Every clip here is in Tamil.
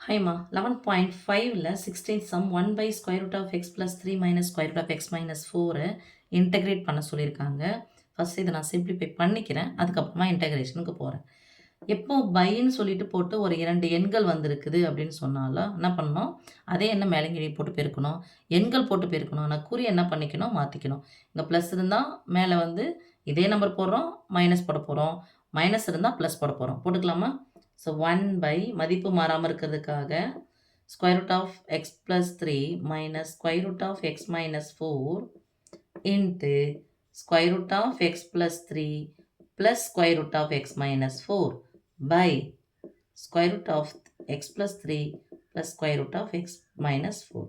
ஹைமா 11.5ல 16 sum 1 by square root of x plus 3 minus square root of x minus 4 integrate பண்ண சொல்லியிருக்காங்க. ஃபஸ்ட் இதை நான் சிம்பிளிஃபை பண்ணிக்கிறேன், அதுக்கப்புறமா இன்டெகிரேஷனுக்கு போகிறேன். எப்போ பைன்னு சொல்லிட்டு போட்டு ஒரு 2 எண்கள் வந்திருக்குது அப்படின்னு சொன்னாலும் என்ன பண்ணணும், அதே எண்ணை மேலங்கீழே போட்டு பெருக்கணும், எண்கள் போட்டு பெருக்கணும். நான் குறி என்ன பண்ணிக்கணும், மாற்றிக்கணும். இங்கே ப்ளஸ் இருந்தால் மேலே வந்து இதே நம்பர் போடுறோம், மைனஸ் போட போகிறோம். மைனஸ் இருந்தால் ப்ளஸ் போட போகிறோம். போட்டுக்கலாமா? ஸோ 1 பை மதிப்பு மாறாமல் இருக்கிறதுக்காக square root of x plus 3 minus square root of x minus 4 into square root of x plus 3 plus square root of x minus 4 by square root of x plus 3 plus square root of x minus 4.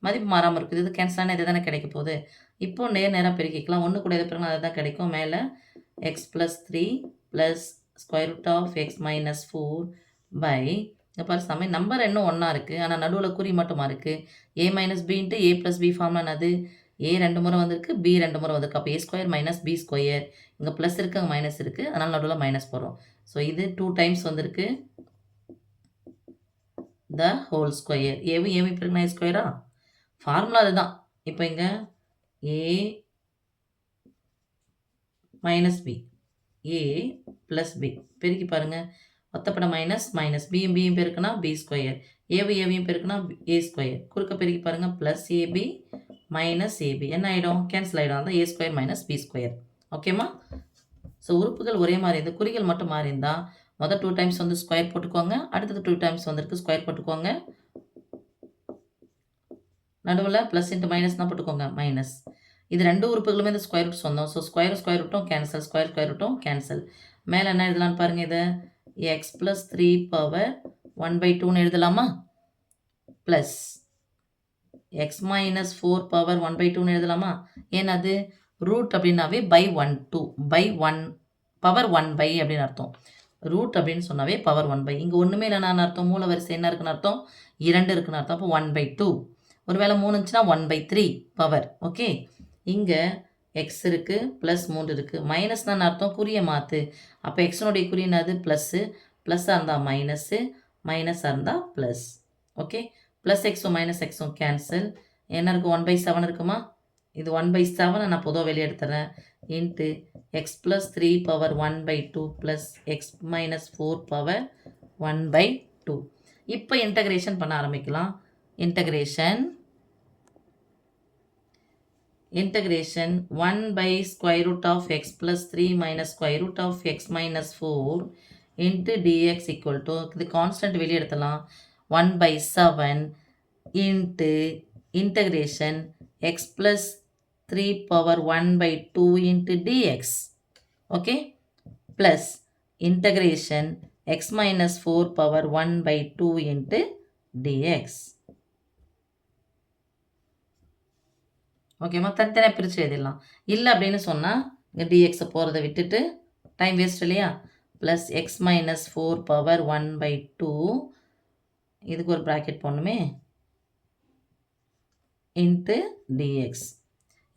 மதிப்பு மாறாமல் இருக்குது. இது கேன்சல் ஆனால் இது தானே கிடைக்க போகுது. இப்போ நேராக பெருக்கிக்கலாம். ஒன்று கூட எது பிறகு அது தான் கிடைக்கும். மேலே x plus 3 plus square root of x minus 4 by இங்கே பாரு சாமி நம்பர் இன்னும் ஒன்றா இருக்குது, ஆனால் நடுவில் குறி மட்டுமா இருக்குது. ஏ மைனஸ் பின்ட்டு ஏ ப்ளஸ் பி ஃபார்ம்லாம் அது ஏ 2 முறை வந்திருக்கு, பி 2 முறை வந்திருக்கு. அப்போ ஏ ஸ்கொயர் மைனஸ் பி ஸ்கொயர், இங்கே ப்ளஸ் இருக்குது, அங்கே மைனஸ் இருக்குது, அதனால் நடுவில் மைனஸ் போடுறோம். ஸோ இது 2 டைம்ஸ் வந்திருக்கு த ஹோல் ஸ்கொயர். ஏவும் ஏவும் இப்போ இருக்குன்னா ஏ ஸ்கொயரா, ஃபார்முலா அதுதான். இப்போ இங்கே ஏ minus B A plus B பெருக்கி பாருங்கள். ஒத்தப்பட மைனஸ் மைனஸ் பியும் பியும் பெருக்குனா பி ஸ்கொயர், ஏவையும் பெருக்குனா ஏ ஸ்கொயர். குறுக்க பெருக்கி பாருங்கள். ப்ளஸ் ஏபி மைனஸ் ஏபி என்ன ஆகிடும், கேன்சல் ஆகிடும். அதான் ஏ ஸ்கொயர் மைனஸ் பி ஸ்கொயர். ஓகேம்மா? ஸோ உறுப்புகள் ஒரே மாதிரி இருந்து குறிகள் மட்டும் மாறி இருந்தால் மொதல் 2 டைம்ஸ் வந்து ஸ்கொயர் போட்டுக்கோங்க, அடுத்தது 2 டைம்ஸ் வந்துருக்கு ஸ்கொயர் போட்டுக்கோங்க, நடுவில் ப்ளஸ் இன்ட்டு மைனஸ் தான் போட்டுக்கோங்க மைனஸ். இது 2 உறுப்புகளுமே இந்த ஸ்கொயர் ரூட் சொந்தம். ஸோ ஸ்கொயர் ரூட்டும் கேன்சல், ஸ்கொயர் ரூட்டும் கேன்சல். மேலே என்ன எழுதலான்னு பாருங்கள். இதை எக்ஸ் ப்ளஸ் 3 பவர் 1/2ன்னு எழுதலாமா? ப்ளஸ் எக்ஸ் மைனஸ் 4 பவர் 1/2ன்னு எழுதலாமா? ஏன்னாது ரூட் அப்படின்னாவே பை 1 2 பை 1 பவர் 1 பை அப்படின்னு அர்த்தம். ரூட் அப்படின்னு சொன்னாவே பவர் 1 பை. இங்கே ஒன்றுமே இல்லைன்னு அர்த்தம், மூல வரிசை என்ன இருக்குன்னு அர்த்தம், 2 இருக்குன்னு அர்த்தம். அப்போ 1/2. ஒரு வேளை 3 இருந்துச்சுன்னா 1/3 பவர். ஓகே, இங்கே எக்ஸ் இருக்குது, ப்ளஸ் 3 இருக்குது. மைனஸ்னு அர்த்தம், குறியை மாற்று. அப்போ எக்ஸனுடைய குறி என்னது, ப்ளஸ்ஸு. ப்ளஸ்ஸாக இருந்தால் மைனஸ்ஸு, மைனஸாக இருந்தால் ப்ளஸ். ஓகே, ப்ளஸ் எக்ஸும் மைனஸ் எக்ஸும் கேன்சல். என்ன இருக்குது, 1/7 இருக்குமா? இது 1/7 நான் பொதுவாக வெளியே எடுத்துறேன். Into x plus 3 power 1/2 plus x minus 4 power 1/2. இப்போ இன்டகிரேஷன் பண்ண ஆரம்பிக்கலாம். Integration 1 by square root of x plus 3 minus square root of x minus 4 into dx equal to, இது constant வெளியே எடுத்தலாம், 1/7 into integration x plus 3 power 1/2 into dx. Okay, plus integration x minus 4 power 1/2 into dx. ஓகேம்மா? தனித்தனியாக பிரித்து எழுதிடலாம். இல்லை அப்படின்னு சொன்னால் இங்கே டிஎக்ஸை போகிறத விட்டுட்டு டைம் வேஸ்ட் இல்லையா? ப்ளஸ் எக்ஸ் மைனஸ் 4 பவர் 1/2, இதுக்கு ஒரு ப்ராக்கெட் போடணுமே, இன்ட்டு டிஎக்ஸ்.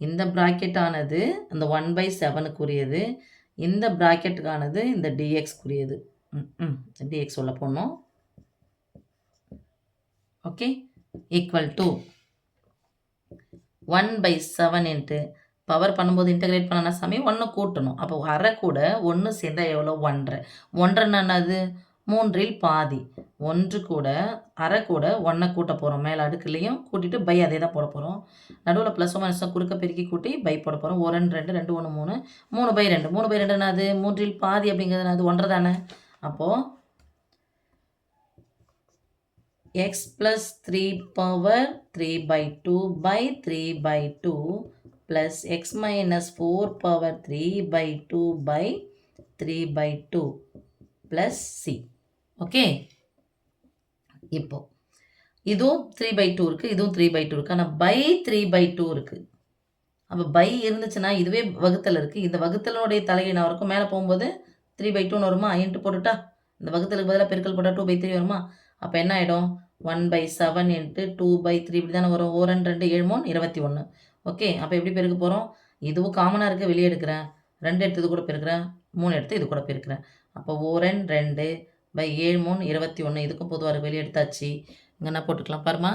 இந்த ப்ராக்கெட்டானது அந்த 1/7க்குரியது, இந்த ப்ராக்கெட்டுக்கானது இந்த டிஎக்ஸ்க்குரியது. டிஎக்ஸ் உள்ள போடணும். Okay, equal to 1/7 into power பண்ணும்போது இன்டகிரேட் பண்ணனா சாமி 1 கூட்டணும். அப்போ அரை கூட 1 சேர்ந்தால் எவ்வளோ, 1.5. 1.5 என்னது, 3ல் பாதி. 1 கூட அரை கூட 1 கூட்ட போகிறோம். மேலே அடுக்குலையும் கூட்டிட்டு பை அதே தான் போட போகிறோம். நடுவில் ப்ளஸ் மைனஸும் குறுக்க பெருக்கி கூட்டி பை போட போகிறோம். 1 2 2 1 3 3/2. 3/2 என்னது, 3ல் பாதி அப்படிங்கிறது அது 1 தானே. அப்போது x plus 3 power 3/2 by 3/2 plus x minus 4 power 3/2 by 3/2 plus c. Okay, இப்போ இதுவும் 3/2 இருக்குது, இதுவும் 3/2 இருக்குது, ஆனால் பை 3/2 இருக்குது. அப்போ பை இருந்துச்சுன்னா இதுவே வகுத்தல் இருக்குது, இந்த வகுத்தலனுடைய தலைகீழ் வரைக்கும் மேலே போகும்போது 3/2ன்னு வருமா, இன்ட்டு போட்டுட்டா இந்த வகுத்தலுக்கு பதிலாக பெருக்கல் போட்டால் 2/3 வருமா? அப்போ என்ன ஆகிடும், 1/7 இன்ட்டு 2/3 இப்படி தானே வரும். 1 2 7 3 21. ஓகே, அப்போ எப்படி பெருக்க போகிறோம், இதுவும் காமனாக இருக்குது, வெளியே எடுக்கிறேன். 2 எடுத்து இது கூட பெருக்கிறேன், 3 எடுத்து இது கூட பெருக்கிறேன். அப்போ 1 2 பை 7 3 21 இதுக்கும் பொதுவாக இருக்கு, வெளியே எடுத்தாச்சு. இங்கே என்ன போட்டுக்கலாம் பாருமா,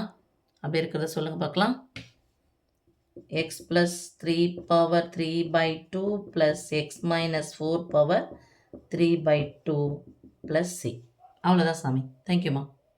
அப்படி இருக்கிறத சொல்லுங்கள் பார்க்கலாம். x plus 3 power 3 by 2 plus x minus 4 power 3 by 2 plus c. அவ்வளோதான் சாமி. தேங்க்யூம்மா.